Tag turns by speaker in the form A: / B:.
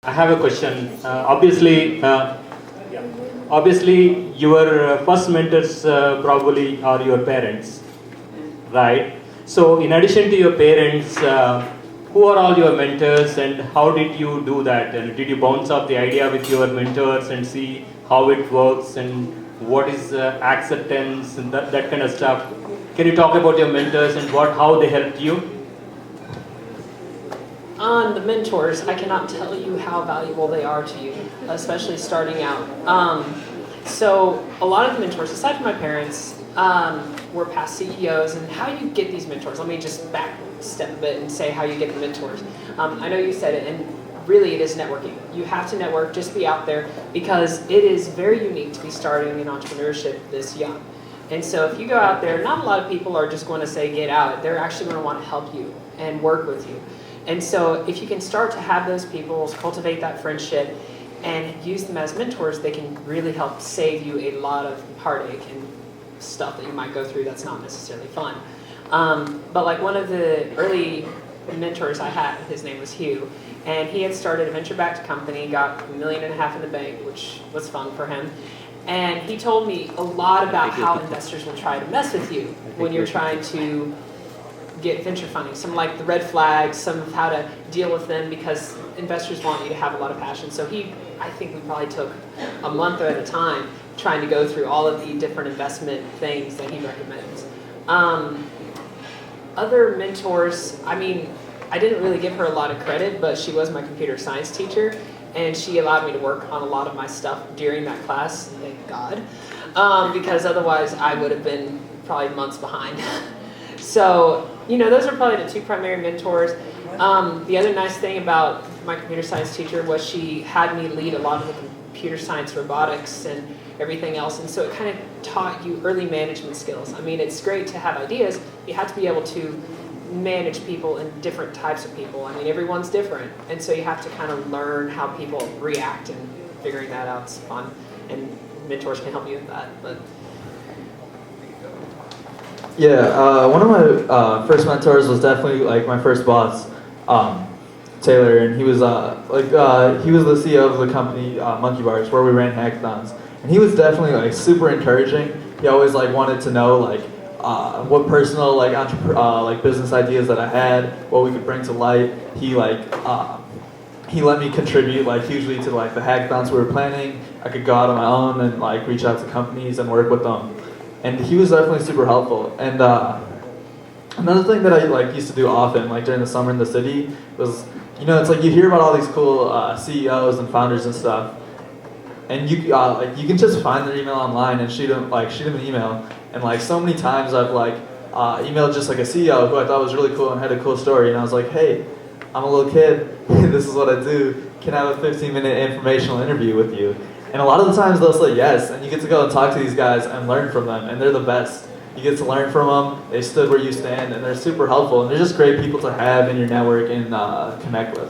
A: I have a question. Obviously, your first mentors probably are your parents, right? So, in addition to your parents, who are all your mentors, and how did you do that? And did you bounce off the idea with your mentors and see how it works and what is acceptance and that kind of stuff? Can you talk about your mentors and how they helped you?
B: On the mentors, I cannot tell you how valuable they are to you, especially starting out. So a lot of the mentors, aside from my parents, were past CEOs. And how you get these mentors, let me just back step a bit and say how you get the mentors. I know you said it, and really it is networking. You have to network, just be out there, because it is very unique to be starting in entrepreneurship this young. And so if you go out there, not a lot of people are just going to say get out. They're actually going to want to help you and work with you. And so if you can start to have those people, cultivate that friendship, and use them as mentors, they can really help save you a lot of heartache and stuff that you might go through that's not necessarily fun. But like one of the early mentors I had, his name was Hugh, and he had started a venture-backed company, got $1.5 million in the bank, which was fun for him. And he told me a lot about how investors will try to mess with you when you're trying to get venture funding, some like the red flags, some of how to deal with them, because investors want you to have a lot of passion. So I think we probably took a month at a time trying to go through all of the different investment things that he recommends. Other mentors, I didn't really give her a lot of credit, but she was my computer science teacher, and she allowed me to work on a lot of my stuff during that class, thank God, because otherwise I would have been probably months behind. So, those are probably the two primary mentors. The other nice thing about my computer science teacher was she had me lead a lot of the computer science robotics and everything else, and so it kind of taught you early management skills. It's great to have ideas. You have to be able to manage people and different types of people. Everyone's different, and so you have to kind of learn how people react, and figuring that out is fun, and mentors can help you with that. But
C: yeah, one of my first mentors was definitely like my first boss, Taylor, and he was he was the CEO of the company Monkey Bars, where we ran hackathons, and he was definitely like super encouraging. He always like wanted to know like what personal like business ideas that I had, what we could bring to light. He let me contribute like hugely to like the hackathons we were planning. I could go out on my own and like reach out to companies and work with them. And he was definitely super helpful. And another thing that I used to do often, like during the summer in the city, was it's like you hear about all these cool CEOs and founders and stuff, and you can just find their email online and shoot them an email. And like so many times I've emailed just like a CEO who I thought was really cool and had a cool story, and I was like, hey, I'm a little kid, this is what I do. Can I have a 15-minute informational interview with you? And a lot of the times they'll say yes, and you get to go and talk to these guys and learn from them, and they're the best. You get to learn from them, they stood where you stand, and they're super helpful, and they're just great people to have in your network and connect with.